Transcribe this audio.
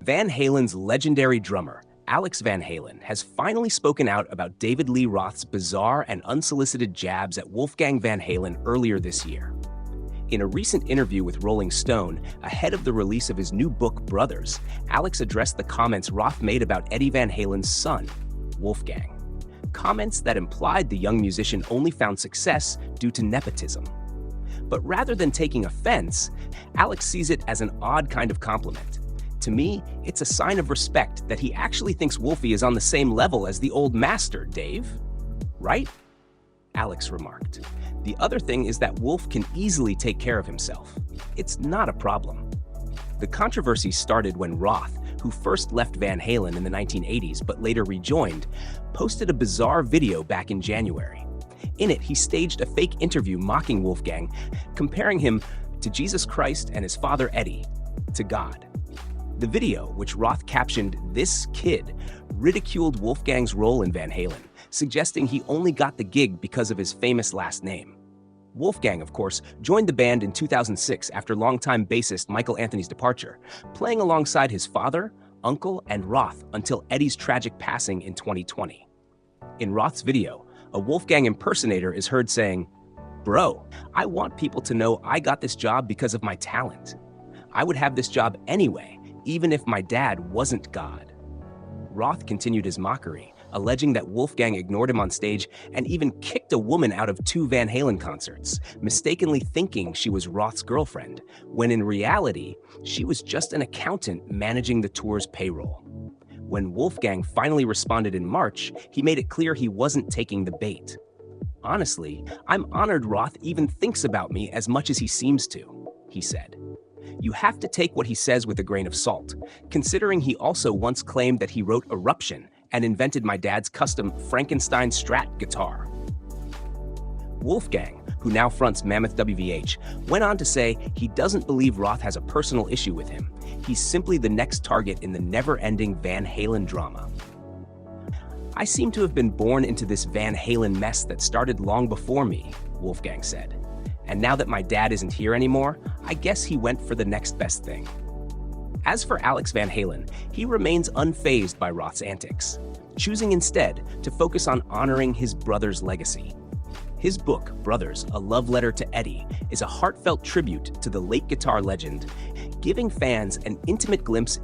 Van Halen's legendary drummer, Alex Van Halen, has finally spoken out about David Lee Roth's bizarre and unsolicited jabs at Wolfgang Van Halen earlier this year. In a recent interview with Rolling Stone, ahead of the release of his new book, Brothers, Alex addressed the comments Roth made about Eddie Van Halen's son, Wolfgang. Comments that implied the young musician only found success due to nepotism. But rather than taking offense, Alex sees it as an odd kind of compliment. To me, it's a sign of respect that he actually thinks Wolfie is on the same level as the old master, Dave. Right? Alex remarked. The other thing is that Wolf can easily take care of himself. It's not a problem. The controversy started when Roth, who first left Van Halen in the 1980s but later rejoined, posted a bizarre video back in January. In it, he staged a fake interview mocking Wolfgang, comparing him to Jesus Christ and his father Eddie, to God. The video, which Roth captioned "This Kid," ridiculed Wolfgang's role in Van Halen, suggesting he only got the gig because of his famous last name. Wolfgang, of course, joined the band in 2006 after longtime bassist Michael Anthony's departure, playing alongside his father, uncle, and Roth until Eddie's tragic passing in 2020. In Roth's video, a Wolfgang impersonator is heard saying, "Bro, I want people to know I got this job because of my talent. I would have this job anyway, even if my dad wasn't God." Roth continued his mockery, alleging that Wolfgang ignored him on stage and even kicked a woman out of 2 Van Halen concerts, mistakenly thinking she was Roth's girlfriend, when in reality, she was just an accountant managing the tour's payroll. When Wolfgang finally responded in March, he made it clear he wasn't taking the bait. "Honestly, I'm honored Roth even thinks about me as much as he seems to," he said. You have to take what he says with a grain of salt, considering he also once claimed that he wrote Eruption and invented my dad's custom Frankenstein Strat guitar. Wolfgang, who now fronts Mammoth WVH, went on to say he doesn't believe Roth has a personal issue with him. He's simply the next target in the never-ending Van Halen drama. "I seem to have been born into this Van Halen mess that started long before me," Wolfgang said. "And now that my dad isn't here anymore, I guess he went for the next best thing." As for Alex Van Halen, he remains unfazed by Roth's antics, choosing instead to focus on honoring his brother's legacy. His book, Brothers, A Love Letter to Eddie, is a heartfelt tribute to the late guitar legend, giving fans an intimate glimpse